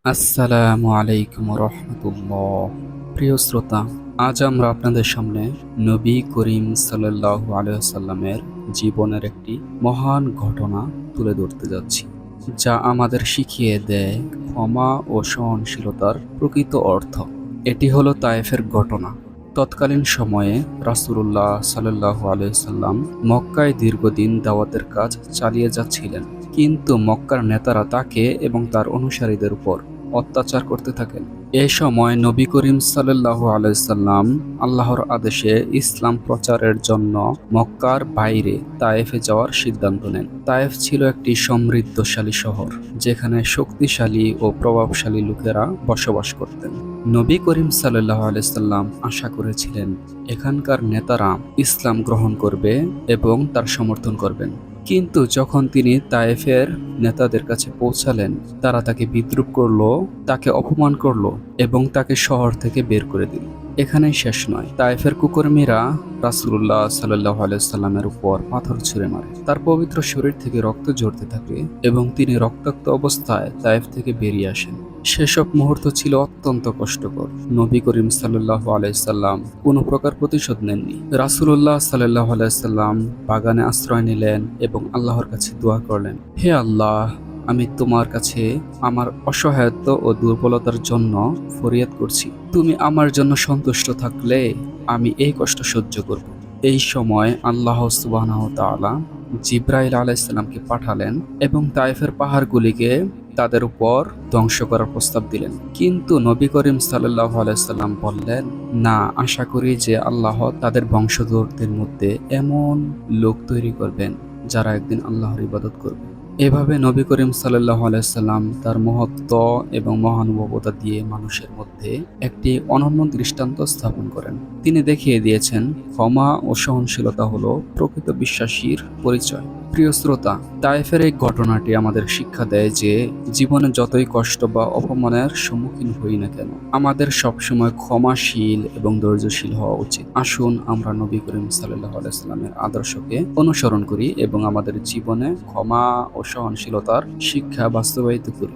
আসসালামু আলাইকুম রহমতুল্লাহ। প্রিয় শ্রোতা, আজ আমরা আপনাদের সামনে নবী করিম সাল্লাল্লাহু আলাইহি ওয়াসাল্লামের জীবনের একটি মহান ঘটনা তুলে ধরতে যাচ্ছি, যা আমাদের শিখিয়ে দেয় ক্ষমা ও সহনশীলতার প্রকৃত অর্থ। এটি হলো তায়েফের ঘটনা। তৎকালীন সময়ে রাসূলুল্লাহ সাল্লাল্লাহু আলাইহি ওয়াসাল্লাম মক্কায় দীর্ঘদিন দাওয়াতের কাজ চালিয়ে যাচ্ছিলেন, কিন্তু মক্কার নেতারা তাকে এবং তার অনুসারীদের উপর অত্যাচার করতে থাকেন। এ সময় নবী করিম সাল্লাল্লাহু আলাইহি সাল্লাম আল্লাহর আদেশে ইসলাম প্রচারের জন্য মক্কার বাইরে তায়েফে যাওয়ার সিদ্ধান্ত নেন। তায়েফ ছিল একটি সমৃদ্ধশালী শহর, যেখানে শক্তিশালী ও প্রভাবশালী লোকেরা বসবাস করতেন। নবী করিম সাল্লাল্লাহু আলাইহি সাল্লাম আশা করেছিলেন এখানকার নেতারা ইসলাম গ্রহণ করবে এবং তার সমর্থন করবেন। কিন্তু যখন তিনি তায়েফের নেতাদের কাছে পৌঁছালেন, তারা তাকে বিদ্রূপ করলো, তাকে অপমান করলো এবং তাকে শহর থেকে বের করে দিল। এখানেই শেষ নয়, তায়েফের কুকর্মীরা রাসূলুল্লাহ সাল্লাল্লাহু আলাইহি সাল্লামের উপর পাথর ছুঁড়ে মারে। তার পবিত্র শরীর থেকে রক্ত ঝরতে থাকে এবং তিনি রক্তাক্ত অবস্থায় তায়েফ থেকে বেরিয়ে আসেন। সেসব মুহূর্ত ছিল অত্যন্ত কষ্টকর। নবী করিম সাল্লাল্লাহু আলাইহি সাল্লাম কোনো প্রকার প্রতিশোধ নেননি। রাসূলুল্লাহ সাল্লাল্লাহু আলাইহি সাল্লাম বাগানে আশ্রয় নিলেন এবং আল্লাহর কাছে দোয়া করলেন, হে আল্লাহ, আমি তোমার কাছে আমার অসহায়ত্ব ও দুর্বলতার জন্য ফরিয়াদ করছি। তুমি আমার জন্য সন্তুষ্ট থাকলে আমি এই কষ্ট সহ্য করব। এই সময় আল্লাহ সুবহানাহু ওয়া তাআলা জিবরাইল আলাইহিস সালামকে পাঠালেন এবং তায়েফের পাহাড়গুলিকে তাদের উপর ধ্বংস করার প্রস্তাব দিলেন। কিন্তু নবী করিম সাল্লাল্লাহু আলাইহি সাল্লাম বললেন, না, আশা করি যে আল্লাহ তাদের বংশধরদের মধ্যে এমন লোক তৈরি করবেন যারা একদিন আল্লাহর ইবাদত করবে। এভাবে নবী করিম সাল্লাল্লাহু আলাইহি সাল্লাম তার মহত্ব এবং মহানুভবতা দিয়ে মানুষের মধ্যে একটি অনন্য দৃষ্টান্ত স্থাপন করেন। তিনি দেখিয়ে দিয়েছেন ক্ষমা ও সহনশীলতা হলো প্রকৃত বিশ্বাসীর পরিচয়। প্রিয় শ্রোতা, তায়েফের এই ঘটনাটি আমাদের শিক্ষা দেয় যে জীবনে যতই কষ্ট বা অপমানের সম্মুখীন হই না কেন, আমাদের সবসময় ক্ষমাশীল এবং ধৈর্যশীল হওয়া উচিত। আসুন আমরা নবী করিম সাল্লাল্লাহু আলাইহি সাল্লামের আদর্শকে অনুসরণ করি এবং আমাদের জীবনে ক্ষমা ও সহনশীলতার শিক্ষা বাস্তবায়িত করি।